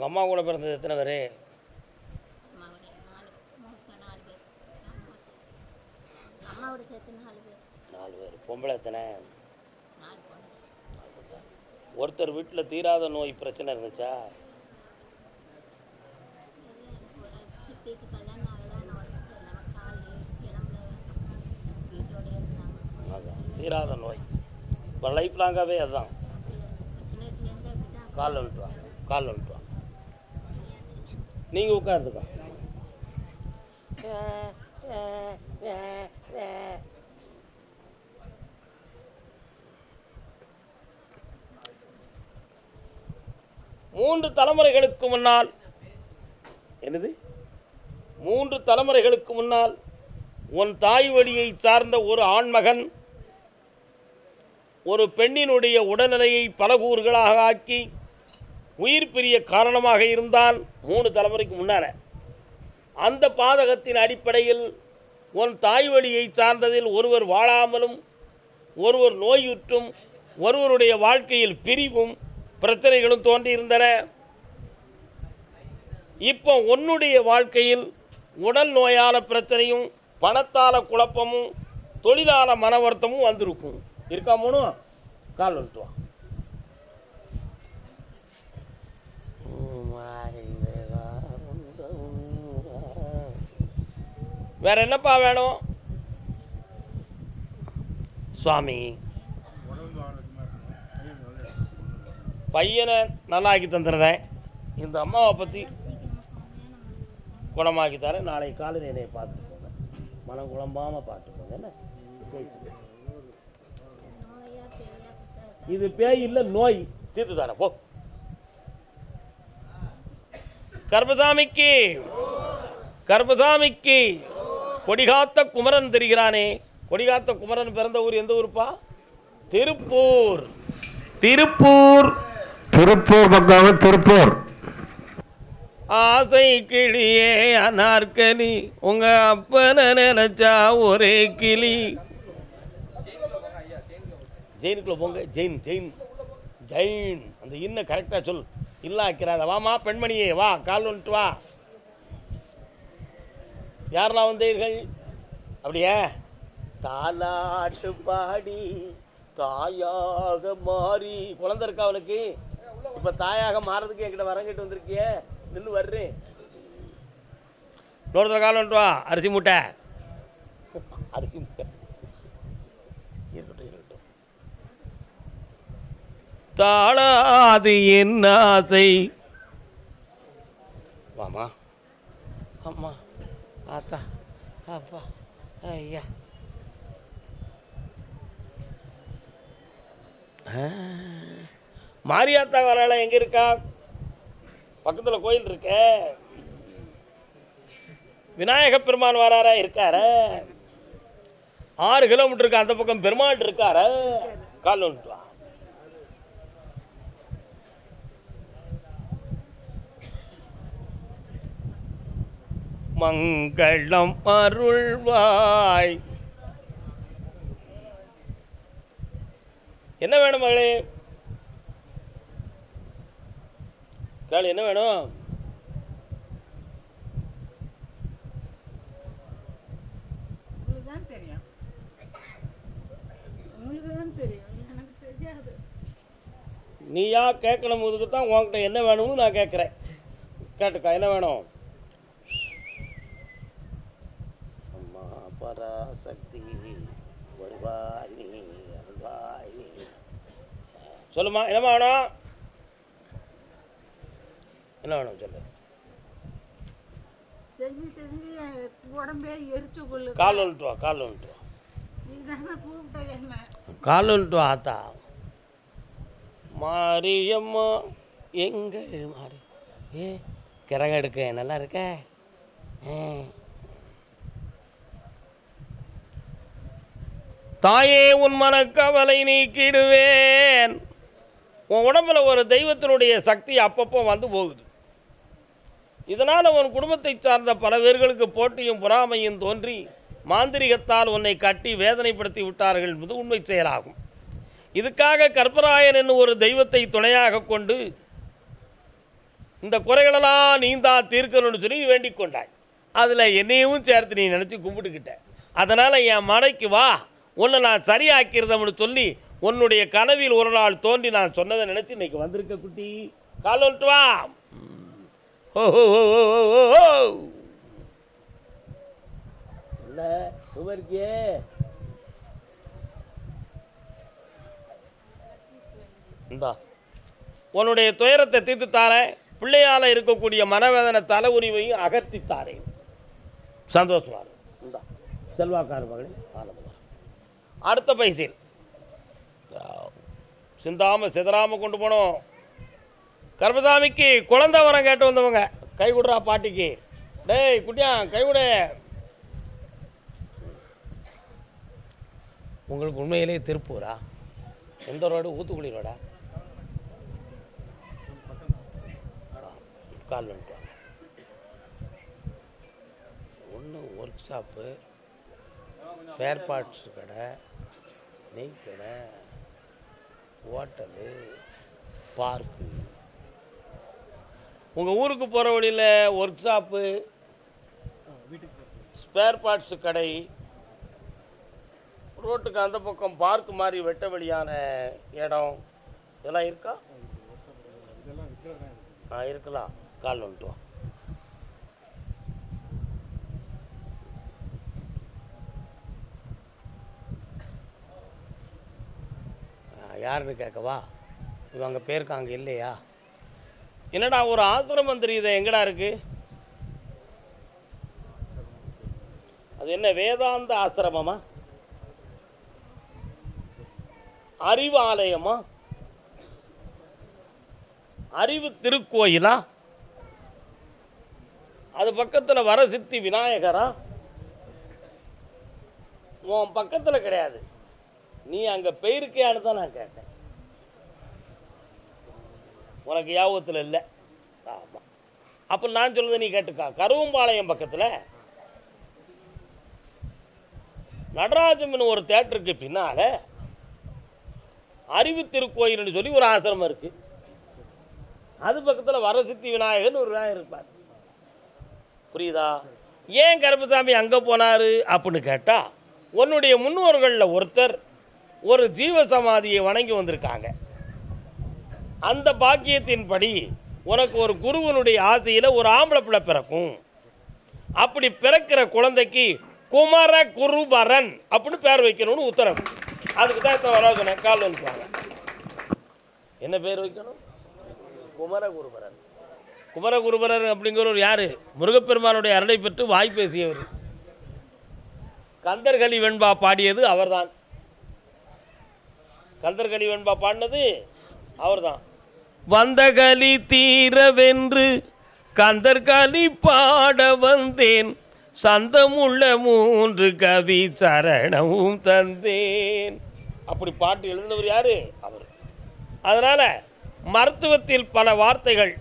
உங்கள் அம்மா கூட பிறந்தது எத்தனை பேர்? நாலு பேர். பொம்பளை எத்தனை? ஒருத்தர் வீட்டில் தீராத நோய் பிரச்சனை இருந்துச்சா? தீராத நோய் இப்போ லைஃப் லாங்காகவே அதுதான். காலில் விட்டுவாங்க, காலில் விட்டுவாங்க. நீங்கள் உட்காருதுக்கா. மூன்று தலைமுறைகளுக்கு முன்னால், என்னது 3 தலைமுறைகளுக்கு முன்னால் உன் தாய் வழியை சார்ந்த ஒரு ஆண்மகன் ஒரு பெண்ணினுடைய உடல்நிலையை பல கூறுகளாக ஆக்கி உயிர் பிரிய காரணமாக இருந்தால் 3 தலைமுறைக்கு முன்னால் அந்த பாதகத்தின் அடிப்படையில் உன் தாய் வழியை சார்ந்ததில் ஒருவர் வாழாமலும் ஒருவர் நோயுற்றும் ஒருவருடைய வாழ்க்கையில் பிரிவும் பிரச்சனைகளும் தோன்றியிருந்தன. இப்போ உன்னுடைய வாழ்க்கையில் உடல் நோயால பிரச்சனையும் பணத்தால குழப்பமும் தொழிலாள மன வருத்தமும் வந்திருக்கும். இருக்கா? 3 கால் வந்துட்டுவான். வேற என்னப்பா வேணும் சுவாமி? பையனை நல்லாக்கி தந்துடுறேன். இந்த அம்மாவை பற்றி குணமாக்கி தரேன். நாளை காலையில் என்னை பார்த்துக்கோங்க, மனம் குழம்பாமல் பார்த்துக்கோங்க. என்ன இது பேய் இல்லை, நோய். தீர்த்து தரேன் போ. கர்பசாமிக்கு கர்பசாமிக்கு கொடிகாத்த குமரன் தெரிகிறானே. கொடிகாத்த குமரன் பிறந்த ஊர் எந்த ஊருப்பா? திருப்பூர். திருப்பூர் திருப்பூர் பக்கம் திருப்பூர். ஆசை கிளியே அனார்கலி உங்க அப்பனை நினைச்சா ஒரே கிளி. ஜெயினுக்குள்ள போங்க. ஜெயின் ஜெயின் ஜெயின் அந்த இன்னும் கரெக்டாக சொல். இல்லா ஆக்கிறாத. வாமா பெண்மணியே, வா, கால் வந்துட்டு வா. யாரெல்லாம் வந்தீர்கள்? அப்படியே தாலாட்டு பாடி தாயாக மாறி. குழந்தை இருக்கா அவளுக்கு? இப்போ தாயாக மாறதுக்கு என்கிட்ட வரங்கிட்டு வந்திருக்கிய. நின்று வர்றேன். இன்னொருத்தர கால் வந்துட்டு வா. அரிசி மூட்டை. அரிசி மூட்டை இருக்கட்டும் இருக்கட்டும். தாளாது என் ஆசை. வாமா. அம்மா, ஆத்தா, அப்பா, ஐயா. மாரியாத்தா வரால எங்கே இருக்கா? பக்கத்தில் கோயில் இருக்க. விநாயக பெருமான் வராரா? இருக்கார. 6 கிலோமீட்டருக்கு அந்த பக்கம் பெருமாள் இருக்கார. கால் வந்துட்டு வா. மங்களம் அருள்வாய். என்ன வேணும் மகளே? கால் என்ன வேணும்? நீயா கேட்கணும். இதுக்கு தான் உன்கிட்ட என்ன வேணும்னு நான் கேட்குறேன். கேட்டுக்கா, என்ன வேணும்? அம்மா பராசக்தி வருவாய் நீ அருள்வாய் நீ. சொல்லுமா, என்ன வேணும்? என்ன வேணும் சொல்லு. உடம்பே எரிச்சு கொள்ளு. கால் வந்துட்டு வா. கால் வந்துட்டு வா. கால் வந்துட்டு வா. ஆத்தா மாரியம்மா எங்க மாறி கிறங்க எடுக்க நல்லா இருக்க. தாயே உன் மனக்கவலை நீக்கிடுவேன். உன் உடம்புல ஒரு தெய்வத்தினுடைய சக்தி அப்பப்போ வந்து போகுது. இதனால் உன் குடும்பத்தை சார்ந்த பல பேர்களுக்கு போட்டியும் பொறாமையும் தோன்றி மாந்திரிகத்தால் உன்னை கட்டி வேதனைப்படுத்தி விட்டார்கள் என்பது உண்மை செயலாகும். இதுக்காக கற்பராயன் என்னும் ஒரு தெய்வத்தை துணையாக கொண்டு இந்த குறைகளெல்லாம் நீ தான் தீர்க்கணும்னு சொல்லி வேண்டிக் கொண்டாய். அதில் என்னையும் சேர்த்து நீ நினச்சி கும்பிட்டுக்கிட்ட. அதனால் என் மனைக்கு வா, உன்னை நான் சரியாக்கிறதம்னு சொல்லி உன்னுடைய கனவில் ஒரு நாள் தோன்றி நான் சொன்னதை நினச்சி இன்னைக்கு வந்திருக்க குட்டி. கால் வந்துட்டு வா. ஓ இல்லை இருக்கே. இந்தா உன்னுடைய துயரத்தை தீர்த்து தாரேன். பிள்ளையால் இருக்கக்கூடிய மனவேதனை தலை உரிவையும் அகற்றித்தாரேன். சந்தோஷமா இந்தா செல்வாக்கார மகளே ஆனந்தம். அடுத்த பைசில் சிந்தாமல் சிதறாமல் கொண்டு போனோம். கர்மசாமிக்கு குழந்தை வரம் கேட்டு வந்தவங்க கை விடுறா பாட்டிக்கு. டேய் குட்டியா கை விடு. உங்களுக்கு உண்மையிலே திருப்பூரா? எந்த ரோடு? ஊத்துக்குளி ரோடா? கால் வந்துட்டு ஒன்று ஒர்க் ஷாப்பு, ஸ்பேர் பார்ட்ஸ் கடை, நெய் கடை, ஹோட்டலு, பார்க்கு. உங்கள் ஊருக்கு போகிற வழியில் ஒர்க் ஷாப்பு, ஸ்பேர் பார்ட்ஸு கடை, ரோட்டுக்கு அந்த பக்கம் பார்க்கு மாதிரி வெட்ட வெளியான இடம் இதெல்லாம் இருக்கா? இருக்கலாம். கால் வந்துட்டு வா. யாருன்னு கேட்கவா? இவங்க பேருக்கு அங்கே இல்லையா? என்னடா ஒரு ஆசிரமம் தெரியுது, எங்கடா இருக்கு? அது என்ன வேதாந்த ஆசிரமமா? அறிவு ஆலயமா? அறிவு திருக்கோயிலா? அது பக்கத்தில் வரசித்தி விநாயகரா? உன் பக்கத்தில் கிடையாது. நீ அங்கே போயிருக்கியான்னு தான் நான் கேட்டேன். உனக்கு யாபத்தில் இல்லை. ஆமாம். அப்போ நான் சொல்லுறது நீ கேட்டுக்கா. கருவம்பாளையம் பக்கத்தில் நடராஜம்னு ஒரு தேட்டருக்கு பின்னால் அறிவு திருக்கோயில்னு சொல்லி ஒரு ஆசிரமம் இருக்குது. அது பக்கத்தில் வரசித்தி விநாயகர்னு ஒரு விநாயகர் இருப்பார். புரியுதா? ஏன் கருப்பசாமி அங்கே போனார் அப்படின்னு கேட்டால், உன்னுடைய முன்னோர்களில் ஒருத்தர் ஒரு ஜீவசமாதியை வணங்கி வந்திருக்காங்க. அந்த பாக்கியத்தின்படி உனக்கு ஒரு குருவனுடைய ஆசையில் ஒரு ஆம்பளை பிள்ளை பிறக்கும். அப்படி பிறக்கிற குழந்தைக்கு குமர குருபரன் அப்படின்னு பேர் வைக்கணும்னு உத்தரவு. அதுக்கு தான் இத்தனை வர சொன்னேன். கால் வந்துப்பாங்க. என்ன பேர் வைக்கணும்? குமரகுருபரன். குமரகுருபரன் அப்படிங்கிறவர் யார்? முருகப்பெருமானுடைய அருளை பெற்று வாய் பேசியவர். கந்தர்களி வெண்பா பாடியது அவர்தான். கந்தர்களி வெண்பா பாடினது அவர்தான். வந்தகளி தீரவென்று கந்தர்களி பாட வந்தேன், சந்தமுள்ள 3 கவி சரணமும் தந்தேன். அப்படி பாட்டு எழுதினவர் யார்? அவர். அதனால் மருத்துவத்தில் பல வார்த்தைகள்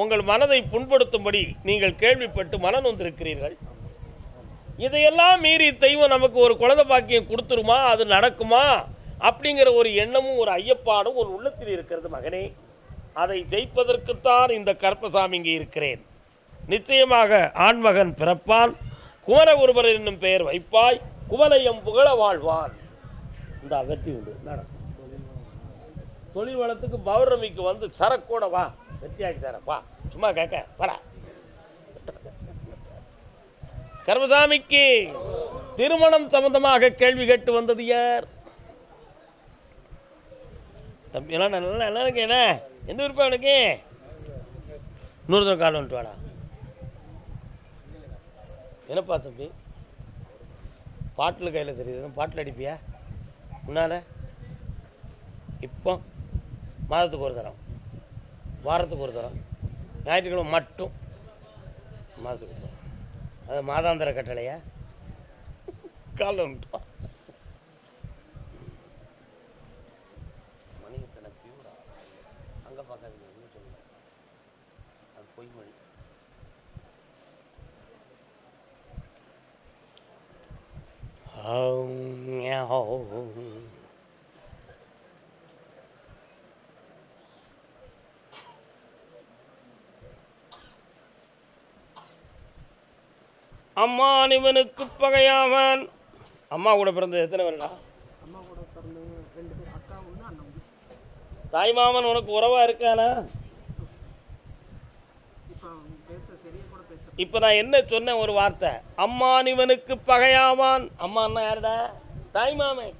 உங்கள் மனதை புண்படுத்தும்படி நீங்கள் கேள்விப்பட்டு மனம் வந்திருக்கிறீர்கள். இதையெல்லாம் மீறி தெய்வம் நமக்கு ஒரு குழந்தை பாக்கியம் கொடுத்துருமா, அது நடக்குமா அப்படிங்கிற ஒரு எண்ணமும் ஒரு ஐயப்பாடும் ஒரு உள்ளத்தில் இருக்கிறது மகனே. அதை ஜெயிப்பதற்குத்தான் இந்த கருப்பசாமி இங்கே இருக்கிறேன். நிச்சயமாக ஆண்மகன் பிறப்பான். குமரகுருபர் என்னும் பெயர் வைப்பாய். குவலயம் புகழ வாழ்வான். இந்த வெற்றி உண்டு. நடக்கும். தொழில் வளத்துக்கு பௌர்ணமிக்கு வந்து சரக்கூட வா, வெற்றியாக்கி தரப்பா. சும்மா கேட்க வரா. கருப்பசாமிக்கு திருமணம் சம்பந்தமாக கேள்வி கேட்டு வந்தது யார்? தம்பி எல்லாம் நல்லா நல்லா இருக்கு. என்ன எந்த விருப்பம் எனக்கு? 100 கால் வந்துட்டு வாடா. என்னப்பா தம்பி பாட்டில் கையில் தெரியுது, பாட்டில் அடிப்பியா? முன்னால் இப்போ மாதத்துக்கு ஒரு தரம், வாரத்துக்கு ஒரு தரம், ஞாயிற்றுக்கிழமை மட்டும் மாதத்துக்கு ஒரு தரம். அது மாதாந்திர கட்டளையா? காலில் வந்துட்டு மணி எத்தனை பியூரா அங்கே பார்க்காதீங்க. இன்னும் சொல்லுங்க, அது பொய்மொழி. அம்மான் இவனுக்கு பகையாவான். அம்மா கூட பிறந்தது எத்தனை பேருடா? அம்மா கூட பிறந்தவங்க 2 பேர், அக்கா ஒன்று அண்ணன் ஒன்று. தாய்மாமன் உனக்கு உறவா இருக்கானா? இப்போ அவங்க பேச சரியாக கூட பேச. இப்போ நான் என்ன சொன்னேன் ஒரு வார்த்தை, அம்மான் இவனுக்கு பகையாவான். அம்மான்னா யாருடா? தாய்மாமன்.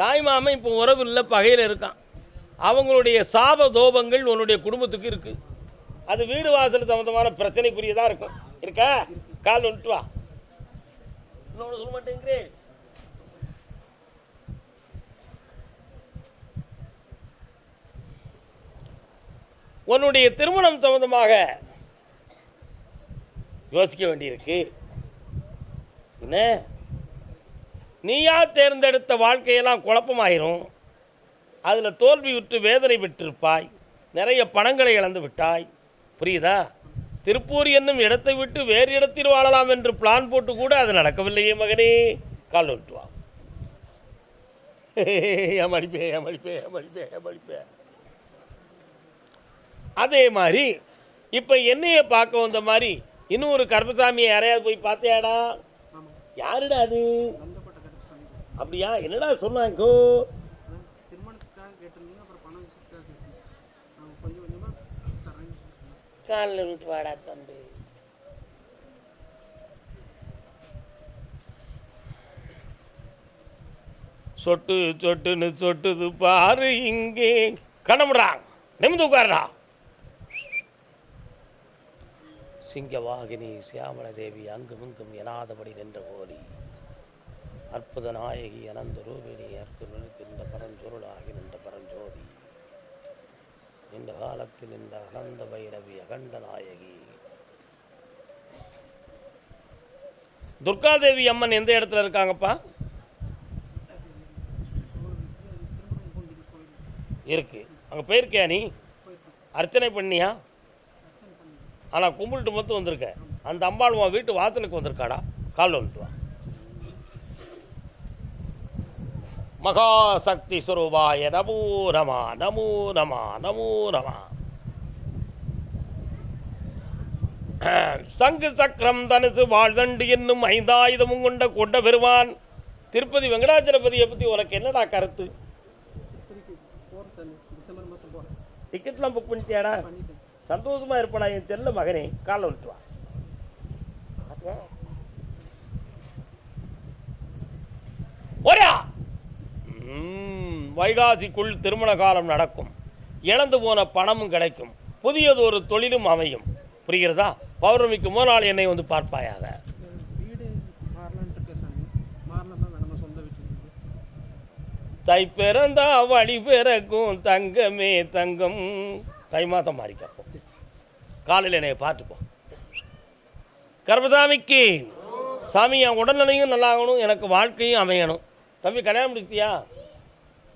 தாய்மாமன் இப்போ உறவு இல்லை, பகையில் இருக்கான். அவங்களுடைய சாப தோபங்கள் உன்னுடைய குடும்பத்துக்கு இருக்குது. அது வீடு வாசல் சம்மந்தமான பிரச்சனைக்குரியதாக இருக்கும். இருக்கா? கால் வந்துட்டு வா. இன்னொன்று சொல்ல மாட்டேங்கிறேன். உன்னுடைய திருமணம் சம்பந்தமாக யோசிக்க வேண்டியிருக்கு. என்ன, நீயா தேர்ந்தெடுத்த வாழ்க்கையெல்லாம் குழப்பமாயிரும். அதில் தோல்வி விட்டு வேதனை பெற்றிருப்பாய். நிறைய பணங்களை இழந்து விட்டாய். புரியுதா? திருப்பூர் என்னும் இடத்தை விட்டு வேறு இடத்தில் வாழலாம் என்று பிளான் போட்டு கூட அது நடக்கவில்லையே மகனே. கால் வந்துட்டு வா. மடிப்பே. அதே மாதிரி இப்போ என்னைய பார்க்க வந்த மாதிரி இன்னொரு கருப்பசாமியை யாரையாவது போய் பார்த்தியாடா? யாருடா அது? அப்படியா? என்னடா சொன்னாங்கோ? திருமணத்துக்காக கேட்டிருந்தீங்க, அப்புறம் பணம் விஷயத்துக்காக கேட்டீங்க. நான் கொஞ்சம் கொஞ்சமாக தரேன். காலில் விட்டு வாடா தம்பி. சொட்டு சொட்டுன்னு சொட்டுது பாரு இங்கே. கணமுடா, நிமிந்து உட்காருடா. சிங்கவாகினி சியாமல தேவி அங்குமிங்கும் எனாதபடி நின்ற கோரி, அற்புத நாயகி அனந்த ரூபிணி அற்கு நிற்கின்ற பரஞ்சொருளாகி நின்ற பரஞ்சோதி, இந்த காலத்தில் இந்த அனந்த பைரவி அகண்ட நாயகி. துர்காதேவி அம்மன் எந்த இடத்துல இருக்காங்கப்பா? இருக்கு. அங்கே போயிருக்கியா நீ? அர்ச்சனை பண்ணியா? ஆனால் கும்பிட்டு மட்டும் வந்திருக்க. அந்த அம்பாள் உன் வீட்டு வாசலுக்கு வந்திருக்காடா. கால் வந்துட்டு வா. மகாசக்தி ஸ்வரூபாய நமோ நம நமோ நம நமோ நம. சங்கு சக்கரம் தனுசு வாழ்தண்டு என்னும் 5 ஆயுதமும் கொண்ட பெருமான் திருப்பதி வெங்கடாச்சலபதியை பற்றி உனக்கு என்னடா கருத்து? டிசம்பர் மாதம் போகிறேன். டிக்கெட்லாம் புக் பண்ணிட்டியாடா? சந்தோஷமாக இருப்படா என் செல்ல மகனே. காலை வந்துட்டு வா. ஒரா வைகாசிக்குள் திருமண காலம் நடக்கும். இழந்து போன பணமும் கிடைக்கும். புதியதொரு தொழிலும் அமையும். புரிகிறதா? பௌர்ணமிக்கு முதல் என்னை வந்து பார்ப்பாயாக. வீடு மாறலான்ட்டு இருக்கேன் சாமி. மாறலாம் தான் நம்ம சொந்த வீட்டில். தை பிறந்தா வழி பிறக்கும் தங்கமே தங்கம். தை மாதம் மாறிக்கப்போ காலையில் என்னை பார்த்துப்போம். கர்பசாமிக்கு சாமி என் உடல்நிலையும் நல்லாகணும், எனக்கு வாழ்க்கையும் அமையணும். தம்பி கல்யாணம் முடிச்சியா?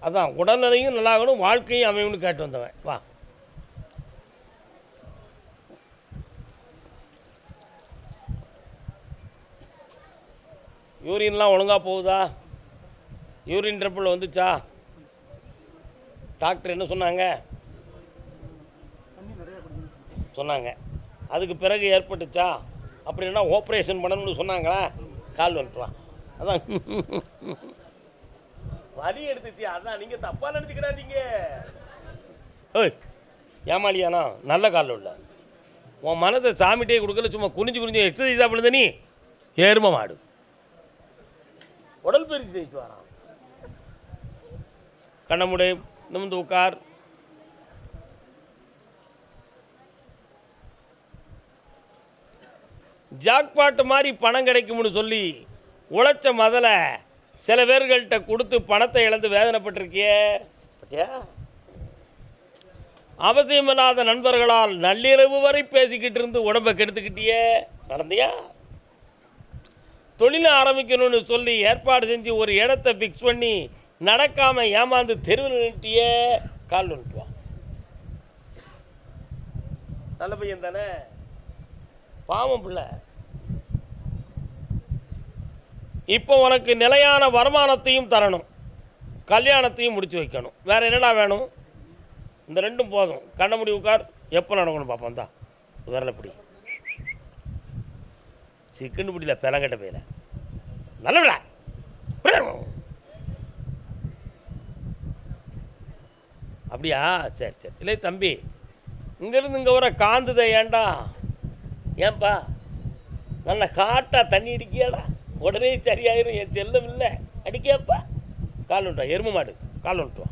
அதான் உடல்நிலையும் நல்லாகணும், வாழ்க்கையும் அமையணும்னு கேட்டு வந்தவன். வா. யூரின்லாம் ஒழுங்காக போகுதா? யூரின் ட்ரிப்பிள் வந்துச்சா? டாக்டர் என்ன சொன்னாங்க? சொன்னாங்க. அதுக்கு பிறகு ஏற்பட்டுச்சா? அப்படின்னா ஆப்ரேஷன் பண்ணணும்னு சொன்னாங்களா? கால் வந்துட்டுவான். அதான் வலி எடுத்துச்சு. அதான் நீங்கள் தப்பாக நினச்சிக்கிறாதீங்க. ஓய் ஏமாளியானா? நல்ல காலில் உள்ள உன் மனசை சாமிட்டே கொடுக்கல, சும்மா குனிஞ்சு எக்ஸசைஸாக பண்ணுத. நீ ஏறும மாடு உடல் பயிற்சி செய்து வரான். கண்ணமுடை நிமிந்து உட்கார். ஜாக்பாட்டு மாதிரி பணம் கிடைக்கும்னு சொல்லி உழைச்ச முதல்ல சில பேர்கள்ட்ட கொடுத்து பணத்தை இழந்து வேதனைப்பட்டிருக்கியே பட்டியா? அவசியமில்லாத நண்பர்களால் நள்ளிரவு வரை பேசிக்கிட்டு இருந்து உடம்பை கெடுத்துக்கிட்டியே, நடந்தியா? தொழிலை ஆரம்பிக்கணும்னு சொல்லி ஏற்பாடு செஞ்சு ஒரு இடத்த ஃபிக்ஸ் பண்ணி நடக்காமல் ஏமாந்து தெருவில் நின்ட்டியே. கால் வந்துட்டுவான். நல்ல பையன் தானே? பாவம் பிள்ளை. இப்போ உனக்கு நிலையான வருமானத்தையும் தரணும், கல்யாணத்தையும் முடிச்சு வைக்கணும். வேறு என்னடா வேணும்? இந்த 2 போதும். கண்ண முடி உட்கார். எப்போ நடக்கணும் பார்ப்போம் தான். விரலப்படி சிக்கன் பிடில பெலங்கட்ட போயில நல்லவிடா. அப்படியா? சரி சரி. இல்லை தம்பி, இங்கேருந்து இங்கே வர காந்துதை ஏன்டா? ஏன்பா நல்ல காட்டா தண்ணி அடிக்கியாடா, உடனே சரியாயிரும். என் செல்லம் இல்லை அடிக்கப்பா. கால் விட்டுவா, எருமை மாடு கால் விட்டுவா.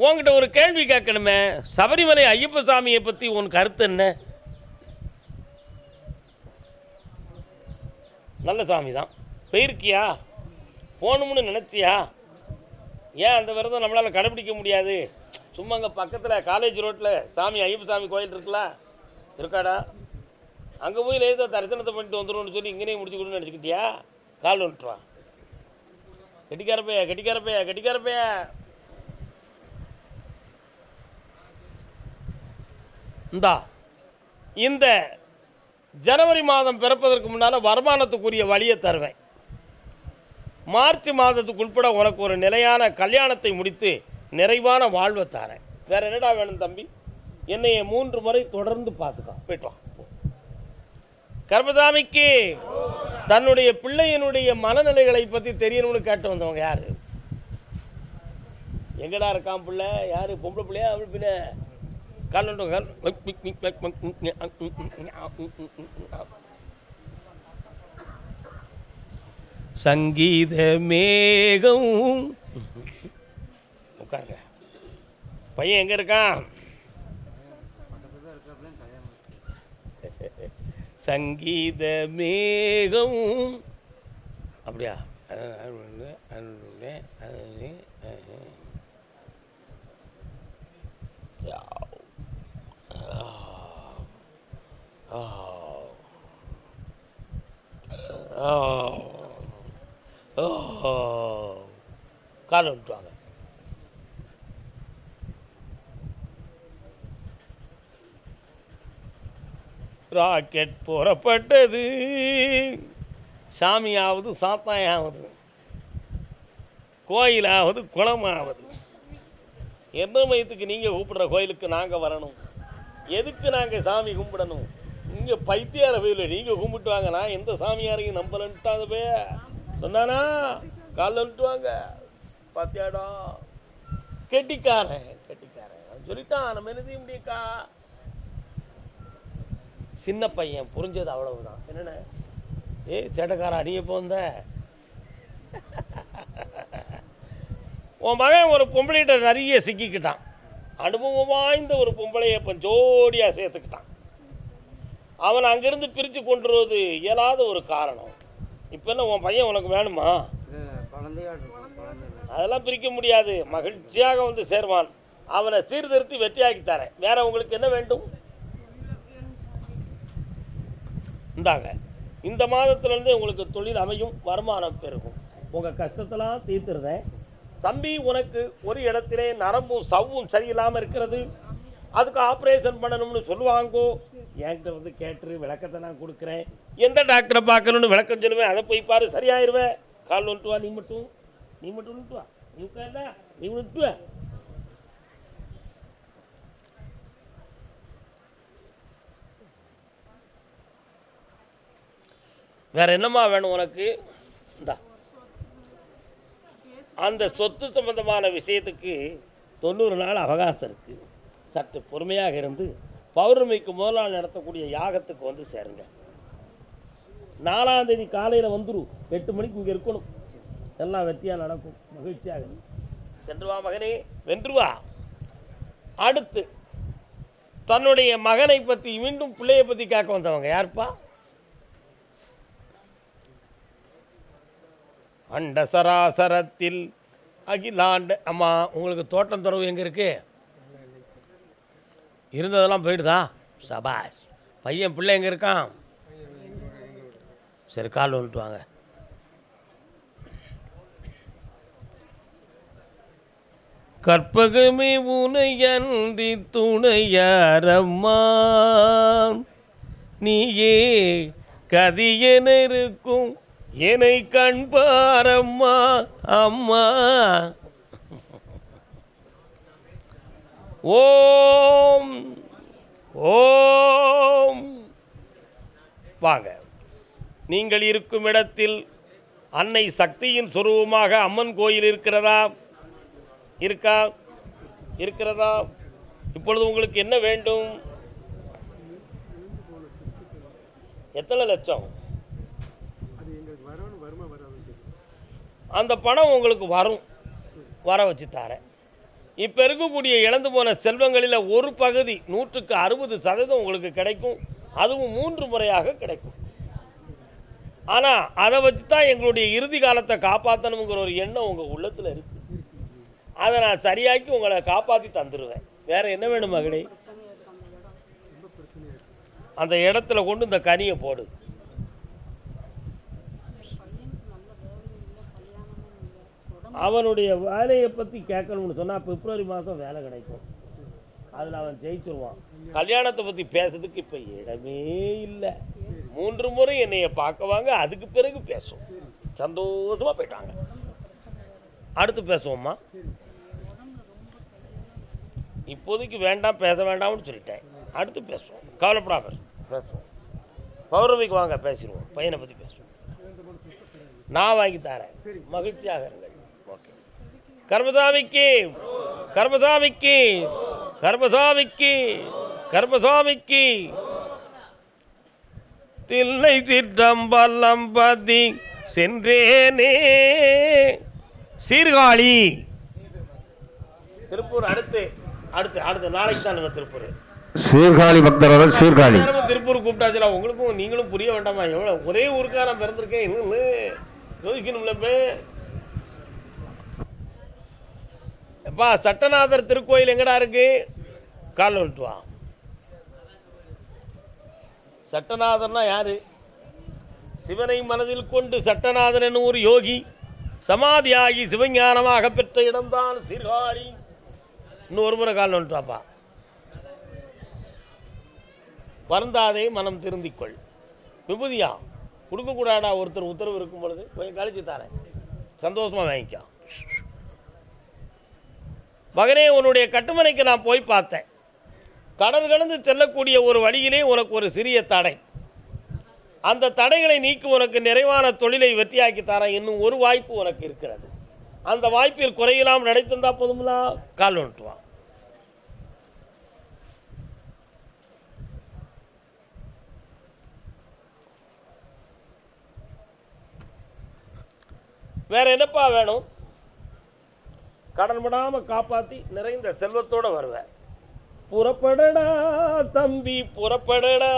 உங்ககிட்ட ஒரு கேள்வி கேட்கணுமே, சபரிமலை ஐயப்ப சாமியை பற்றி உன் கருத்து என்ன? நல்ல சாமி தான். போயிருக்கியா? போகணும்னு நினச்சியா? ஏன் அந்த விரதம் நம்மளால் கடைப்பிடிக்க முடியாது? சும்மா அங்கே பக்கத்தில் காலேஜ் ரோட்டில் சாமி ஐயப்ப சாமி கோயில் இருக்குல்ல, இருக்காடா, அங்கே போய் ஏதோ தரிசனத்தை பண்ணிட்டு வந்துடும்னு சொல்லி இங்கேயே முடிச்சு கொடுன்னு நினச்சிக்கிட்டியா? கால் வந்துட்டுவா. கெட்டிக்காரப்பையா கெட்டிக்காரப்பையா கெட்டிக்காரப்பையா. இந்தா, இந்த ஜனவரி மாதம் பிறப்பதற்கு முன்னால் வருமானத்துக்குரிய வழியை தருவேன். மார்ச் மாதத்துக்கு உட்பட உனக்கு ஒரு நிலையான கல்யாணத்தை முடித்து நிறைவான வாழ்வை தரேன். வேறு என்னடா வேணும் தம்பி? என்னைய 3 முறை தொடர்ந்து பார்த்துக்கோ. போய்ட்டு வா. கர்மசாமிக்கு தன்னுடைய பிள்ளையினுடைய மனநிலைகளை பற்றி தெரியணும்னு கேட்டு வந்தவங்க யார்? எங்கடா இருக்கான் பிள்ளை? யார்? பொம்பளை பிள்ளையா அவள் பிள்ளை? கால் சங்கீத மேகம். உட்காருங்க. பையன் எங்கே இருக்கான்? சங்கீத மேகம். அப்படியா? கால் வந்துட்டுவாங்க. ராக்கெட் புறப்பட்டது, சாமியாவது சாத்தாயாவது, கோயிலாவது குளமாவது. என்ன மயத்துக்கு நீங்கள் கூப்பிடுற கோயிலுக்கு நாங்கள் வரணும்? எதுக்கு நாங்கள் சாமி கும்பிடணும்? இங்கே பைத்தியார கோயில் நீங்கள் கும்பிட்டு வாங்க. நான் எந்த சாமியாரையும் நம்பலன்ட்டாது பே சொன்னானா? காலில் வந்துட்டுவாங்க. பாத்தியாடா, கெட்டிக்காரன் கெட்டிக்காரன் சொல்லிட்டான். நம்ம என்ன செய்ய முடியுக்கா? சின்ன பையன் புரிஞ்சது அவ்வளவுதான். என்னென்ன சேட்டக்காரா நீ எப்போ வந்த? உன் மகன் ஒரு பொம்பளைகிட்ட நிறைய சிக்கிக்கிட்டான். அனுபவம் வாய்ந்த ஒரு பொம்பளையை இப்போ ஜோடியாக சேர்த்துக்கிட்டான். அவனை அங்கேருந்து பிரித்து கொண்டு வருவது இயலாத ஒரு காரணம். இப்போ என்ன உன் பையன் உனக்கு வேணுமா? அதெல்லாம் பிரிக்க முடியாது. மகிழ்ச்சியாக வந்து சேர்வான். அவனை சீர்திருத்தி வெற்றியாக்கி தரேன். வேற உங்களுக்கு என்ன வேண்டும்? இந்தாங்க, இந்த மாதத்துலேருந்து உங்களுக்கு தொழில் அமையும், வருமானம் பெருகும். உங்கள் கஷ்டத்தெல்லாம் தீர்த்துருதேன். தம்பி, உனக்கு ஒரு இடத்திலே நரம்பும் சவ்வும் சரியில்லாமல் இருக்கிறது, அதுக்கு ஆப்ரேஷன் பண்ணணும்னு சொல்லுவாங்கோ. என்கிட்ட வந்து கேட்டு விளக்கத்தை நான் கொடுக்குறேன். எந்த டாக்டரை பார்க்கணுன்னு விளக்கம் சொல்லுவேன். அதை போய் பாரு, சரியாயிருவேன். கால் வந்துட்டு வா. நீ மட்டும் வந்துட்டு வா. நீ உட்காண்டா, நீ வந்துட்டு வா. வேற என்னம்மா வேணும் உனக்கு? இந்தா, அந்த சொத்து சம்பந்தமான விஷயத்துக்கு 90 நாள் அவகாசம் இருக்குது. சற்று பொறுமையாக இருந்து பௌர்ணமிக்கு முதல் நாள் நடத்தக்கூடிய யாகத்துக்கு வந்து சேருங்க. 4ஆம் தேதி காலையில் வந்துடும். 8 மணிக்கு இங்கே இருக்கணும். எல்லாம் வெற்றியாக நடக்கும். மகிழ்ச்சியாக சென்று வா மகனே, வென்றுவா. அடுத்து தன்னுடைய மகனை பற்றி மீண்டும் பிள்ளையை பற்றி கேட்க வந்தவங்க யாருப்பா? அண்ட சராசரத்தில் அகிலாண்ட. அம்மா, உங்களுக்கு தோட்டம் துறவு எங்கே இருக்கு? இருந்ததெல்லாம் போயிடுதா? சபாஷ். பையன் பிள்ளை எங்கே இருக்கான்? சரி, கால் வந்துட்டு வாங்க. கற்பகமே உனையன்றி துணையாரம்மா, நீயே கதியென இருக்கும் என்னை கண்பாரம்மா அம்மா. ஓம் ஓம் வாங்க. நீங்கள் இருக்கும் இடத்தில் அன்னை சக்தியின் சொரூபமாக அம்மன் கோயில் இருக்கிறதா? இருக்கிறதா? இப்பொழுது உங்களுக்கு என்ன வேண்டும்? எத்தனை லட்சம்? அந்த பணம் உங்களுக்கு வரும், வர வச்சு தரேன். இப்போ இருக்கக்கூடிய இழந்து போன செல்வங்களில் ஒரு பகுதி 160% உங்களுக்கு கிடைக்கும். அதுவும் 3 முறையாக கிடைக்கும். ஆனால் அதை வச்சு தான் எங்களுடைய இறுதி காலத்தை காப்பாற்றணுங்கிற ஒரு எண்ணம் உங்கள் உள்ளத்தில் இருக்குது. அதை நான் சரியாக்கி உங்களை காப்பாற்றி தந்துடுவேன். வேறு என்ன வேணும் மகளே? அந்த இடத்துல கொண்டு இந்த கனியை போடு. அவனுடைய வேலையை பற்றி கேட்கணும்னு சொன்னால் பிப்ரவரி மாதம் வேலை கிடைக்கும். அதில் அவன் ஜெயிச்சிருவான். கல்யாணத்தை பற்றி பேசுறதுக்கு இப்போ இடமே இல்லை. 3 முறை என்னைய பார்க்க வாங்க, அதுக்கு பிறகு பேசுவோம். சந்தோஷமாக போயிட்டாங்க. அடுத்து பேசுவோம்மா. இப்போதைக்கு வேண்டாம், பேச வேண்டாம்னு சொல்லிட்டேன். அடுத்து பேசுவோம், கவலைப்படாம பேசுவோம். பௌர்ணமிக்கு வாங்க, பேசிடுவோம். பையனை பற்றி பேசுவோம். நான் வாங்கி தரேன், மகிழ்ச்சியாக இருங்கள். ஓகே. கர்மசாமிக்கு கர்மசாமிக்கு கர்மசாமிக்கு கர்மசாமிக்கு தில்லை சிற்றம்பலம் பதி சென்றேனே. சீர்காழி திருப்பூர். அடுத்து அடுத்து அடுத்து நாளைக்கு தான் நம்ம திருப்பூர். சீர்காழி பக்தர்கள் சீர்காழி திருப்பூர் கூப்பிட்டாச்சுல. உங்களுக்கும் நீங்களும் புரிய வேண்டாமா? எவ்வளோ ஒரே ஊருக்காரன் பிறந்திருக்கேன், இன்னும் யோசிக்கணும்ல. எப்பா சட்டநாதர் திருக்கோயில் எங்கடா இருக்கு? காலில் வந்துட்டு வா. சட்டநாதர்னா யாரு? சிவனை மனதில் கொண்டு சட்டநாதன் என்னும் ஒரு யோகி சமாதியாகி சிவஞானமாக பெற்ற இடம்தான் சீர்காழி. இன்னும் ஒரு முறை காலில் வந்துட்டு வாப்பா. வருந்தாதே மனம் திருந்திக்கொள். விபூதியா கொடுக்கக்கூடாடா? ஒருத்தர் உத்தரவு இருக்கும் பொழுது கொஞ்சம் கழிச்சு தரேன், சந்தோஷமாக வாங்கிக்கோ. மகனே, உன்னுடைய கட்டுமனைக்கு நான் போய் பார்த்தேன். கடல் கடந்து செல்லக்கூடிய ஒரு வழியிலே உனக்கு ஒரு சிறிய தடை. அந்த தடைகளை நீக்கி உனக்கு நிறைவான தொழிலை வெற்றியாக்கி தரேன். இன்னும் ஒரு வாய்ப்பு உனக்கு இருக்கிறது. அந்த வாய்ப்பில் குறையெல்லாம் நடைத்தந்தா போதுங்களா? கால் வந்துட்டுவான். வேற என்னப்பா வேணும்? கடன்படாமல் காப்பாற்றி நிறைந்த செல்வத்தோடு வருவேன். புறப்படடா தம்பி, புறப்படடா.